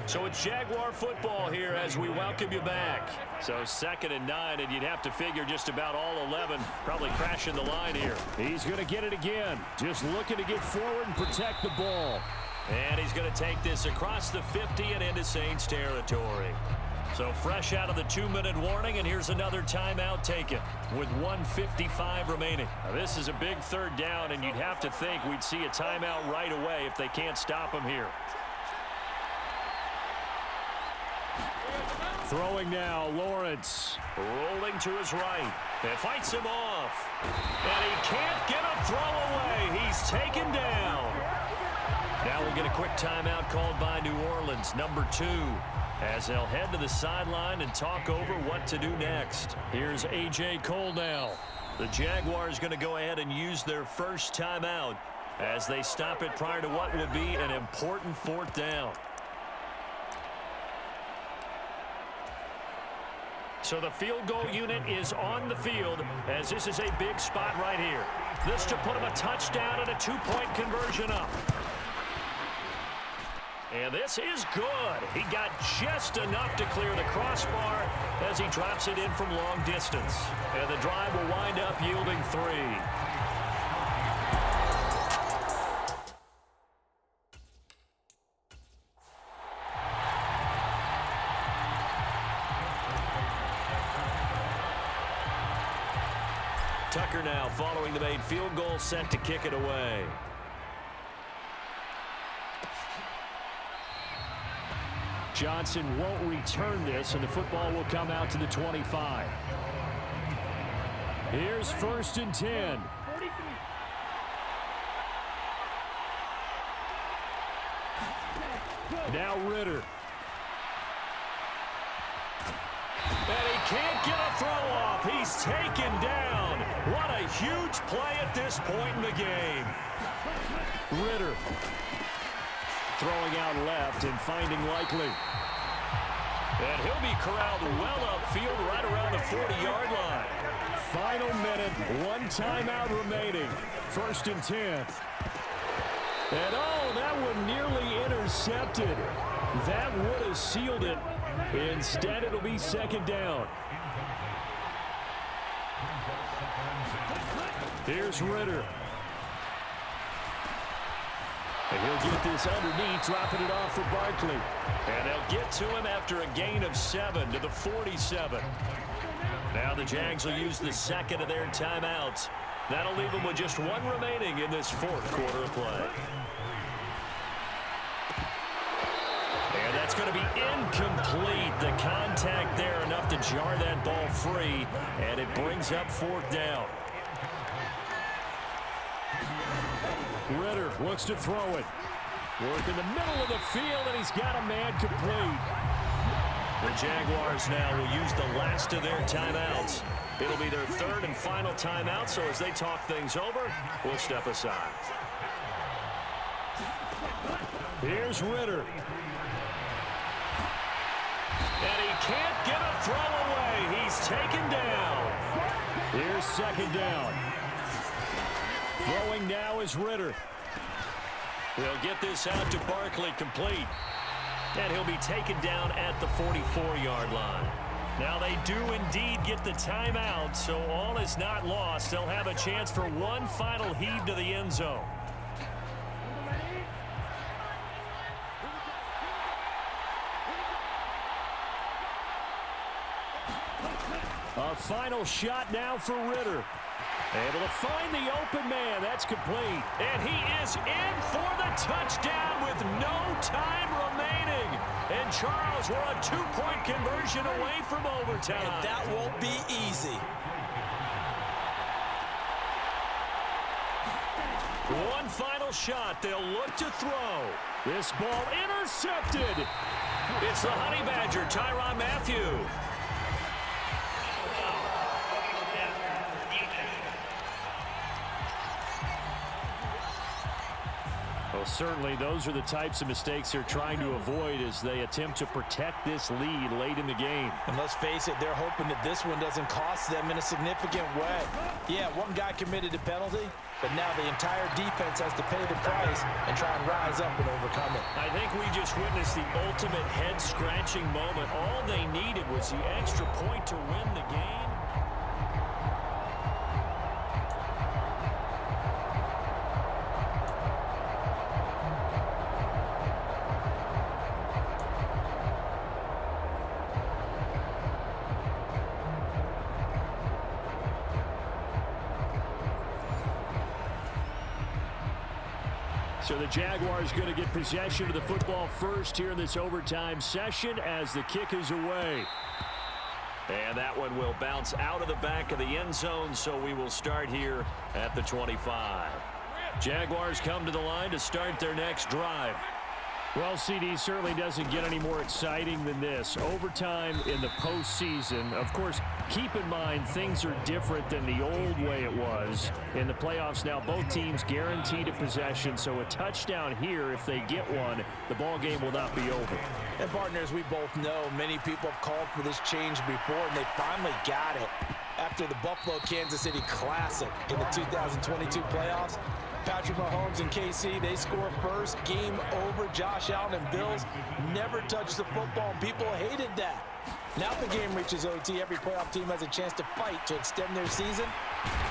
So it's Jaguar football here as we welcome you back. So 2nd and 9, and you'd have to figure just about all 11 probably crashing the line here. He's going to get it again. Just looking to get forward and protect the ball. And he's going to take this across the 50 and into Saints territory. So fresh out of the 2-minute warning, and here's another timeout taken with 1:55 remaining. Now, this is a big 3rd down, and you'd have to think we'd see a timeout right away if they can't stop him here. Throwing now, Lawrence. Rolling to his right. And fights him off. And he can't get a throw away. He's taken down. Now we'll get a quick timeout called by New Orleans, number 2, as they'll head to the sideline and talk over what to do next. Here's A.J. Cole now. The Jaguars going to go ahead and use their first timeout as they stop it prior to what would be an important 4th down. So the field goal unit is on the field as this is a big spot right here. This to put him a touchdown and a 2-point conversion up. And this is good. He got just enough to clear the crossbar as he drops it in from long distance. And the drive will wind up yielding 3. Tucker now following the made field goal, set to kick it away. Johnson won't return this, and the football will come out to the 25. Here's 1st and 10. Now Ritter. And he can't get a throw off. He's taken down. What a huge play at this point in the game. Ritter throwing out left and finding Likely. And he'll be corralled well upfield right around the 40-yard line. Final minute, 1 timeout remaining. 1st and 10. And oh, that one nearly intercepted. That would have sealed it. Instead, it'll be 2nd down. Here's Ritter. And he'll get this underneath, dropping it off for Barkley. And they'll get to him after a gain of 7 to the 47. Now the Jags will use the 2nd of their timeouts. That'll leave them with just 1 remaining in this 4th quarter of play. And that's going to be incomplete. The contact there enough to jar that ball free, and it brings up 4th down. Ritter looks to throw it. Work in the middle of the field, and he's got a man complete. The Jaguars now will use the last of their timeouts. It'll be their 3rd and final timeout, so as they talk things over, we'll step aside. Here's Ritter. And he can't get a throw away. He's taken down. Here's 2nd down. Throwing now is Ritter. They'll get this out to Barkley complete. And he'll be taken down at the 44-yard line. Now they do indeed get the timeout, so all is not lost. They'll have a chance for one final heave to the end zone. A final shot now for Ritter. Able to find the open man. That's complete. And he is in for the touchdown with no time remaining. And Charles, we're a 2-point conversion away from overtime. And that won't be easy. One final shot. They'll look to throw. This ball intercepted. It's the Honey Badger, Tyrann Mathieu. Well, certainly those are the types of mistakes they're trying to avoid as they attempt to protect this lead late in the game. And let's face it, they're hoping that this one doesn't cost them in a significant way. Yeah, one guy committed a penalty, but now the entire defense has to pay the price and try and rise up and overcome it. I think we just witnessed the ultimate head-scratching moment. All they needed was the extra point to win the game. So the Jaguars going to get possession of the football first here in this overtime session as the kick is away. And that one will bounce out of the back of the end zone, so we will start here at the 25. Jaguars come to the line to start their next drive. Well, CD certainly doesn't get any more exciting than this. Overtime in the postseason. Of course, keep in mind things are different than the old way it was. In the playoffs now, both teams guaranteed a possession, so a touchdown here, if they get one, the ball game will not be over. And partners, we both know many people have called for this change before, and they finally got it. After the Buffalo-Kansas City Classic in the 2022 playoffs, Patrick Mahomes and KC, they score first, game over. Josh Allen and Bills never touched the football. People hated that. Now the game reaches OT. Every playoff team has a chance to fight to extend their season.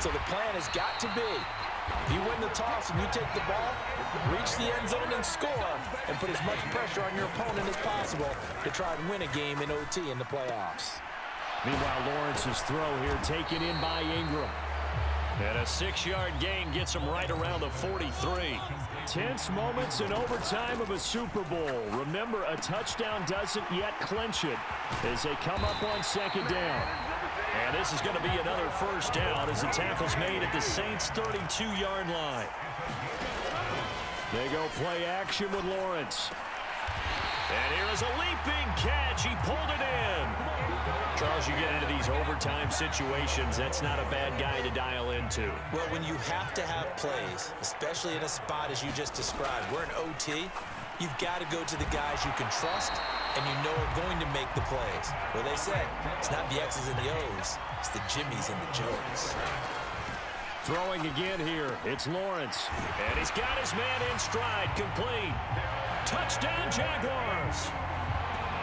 So the plan has got to be, if you win the toss and you take the ball, reach the end zone and score, and put as much pressure on your opponent as possible to try and win a game in OT in the playoffs. Meanwhile, Lawrence's throw here taken in by Ingram. And a 6-yard gain gets him right around the 43. Tense moments in overtime of a Super Bowl. Remember, a touchdown doesn't yet clinch it as they come up on second down. And this is going to be another first down as the tackle's made at the Saints' 32-yard line. They go play action with Lawrence. And here is a leaping catch. He pulled it in. Charles, you get into these overtime situations, that's not a bad guy to dial into. Well, when you have to have plays, especially in a spot as you just described, we're in OT, you've got to go to the guys you can trust and you know are going to make the plays. Well, they say it's not the X's and the O's, it's the Jimmys and the Joes. Throwing again here, it's Lawrence. And he's got his man in stride, complete. Touchdown, Jaguars.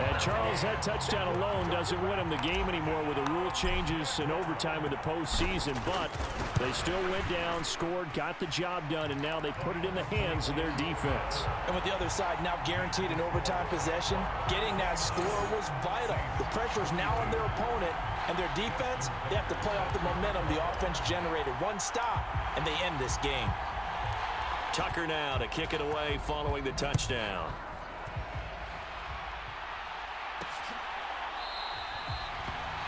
And Charles, that touchdown alone doesn't win him the game anymore with the rule changes in overtime in the postseason, but they still went down, scored, got the job done, and now they put it in the hands of their defense. And with the other side now guaranteed an overtime possession, getting that score was vital. The pressure is now on their opponent, and their defense, they have to play off the momentum the offense generated. One stop, and they end this game. Tucker now to kick it away following the touchdown.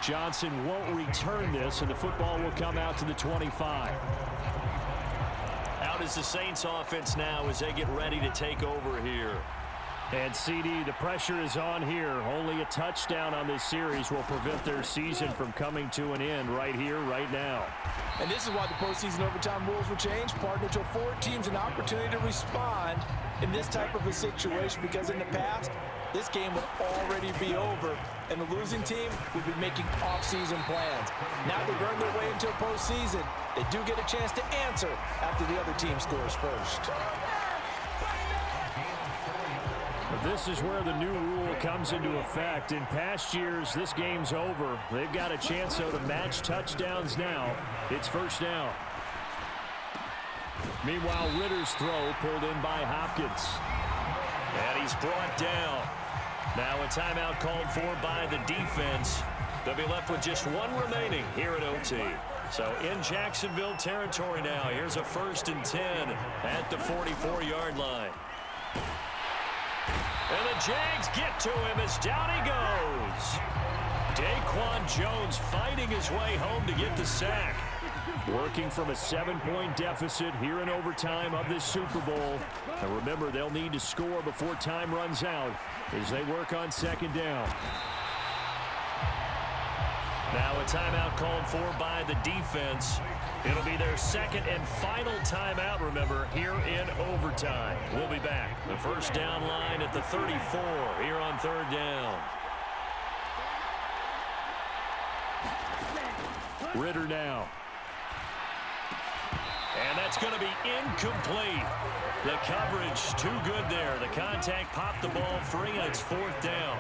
Johnson won't return this, and the football will come out to the 25. Out is the Saints offense now as they get ready to take over here. And CD, the pressure is on here. Only a touchdown on this series will prevent their season from coming to an end right here, right now. And this is why the postseason overtime rules were changed, partner, to afford teams an opportunity to respond in this type of a situation, because in the past, this game would already be over, and the losing team would be making off-season plans. Now they've earned their way into a postseason. They do get a chance to answer after the other team scores first. This is where the new rule comes into effect. In past years, this game's over. They've got a chance, though, to match touchdowns now. It's first down. Meanwhile, Ritter's throw pulled in by Hopkins. And he's brought down. Now a timeout called for by the defense. They'll be left with just one remaining here at OT. So in Jacksonville territory now. Here's a 1st and 10 at the 44-yard line. And the Jags get to him as down he goes. Daquan Jones fighting his way home to get the sack. Working from a 7-point deficit here in overtime of this Super Bowl. And remember, they'll need to score before time runs out as they work on second down. Now a timeout called for by the defense. It'll be their second and final timeout, remember, here in overtime. We'll be back. The first down line at the 34 here on 3rd down. And that's going to be incomplete. The coverage too good there. The contact popped the ball free, and it's 4th down.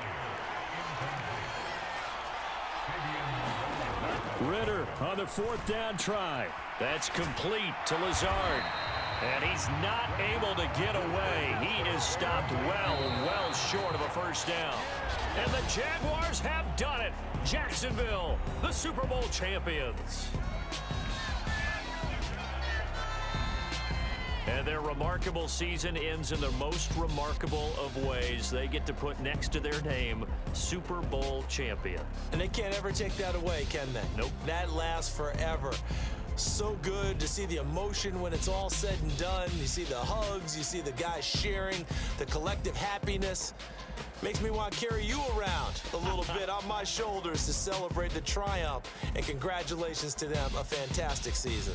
Ritter on the 4th down try. That's complete to Lazard. And he's not able to get away. He is stopped well short of a first down. And the Jaguars have done it. Jacksonville, the Super Bowl champions. And their remarkable season ends in the most remarkable of ways. They get to put next to their name, Super Bowl champion. And they can't ever take that away, can they? Nope. That lasts forever. So good to see the emotion when it's all said and done. You see the hugs, you see the guys sharing, the collective happiness. Makes me want to carry you around a little bit on my shoulders to celebrate the triumph. And congratulations to them, a fantastic season.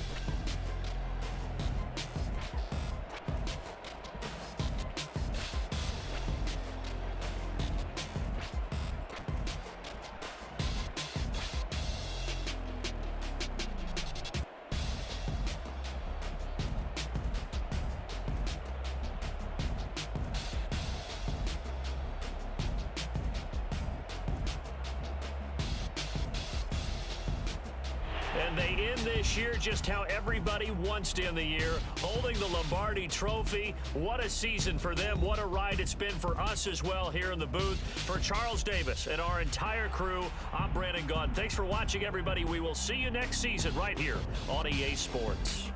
And they end this year just how everybody wants to end the year, holding the Lombardi Trophy. What a season for them. What a ride it's been for us as well here in the booth. For Charles Davis and our entire crew, I'm Brandon Gaudin. Thanks for watching, everybody. We will see you next season right here on EA Sports.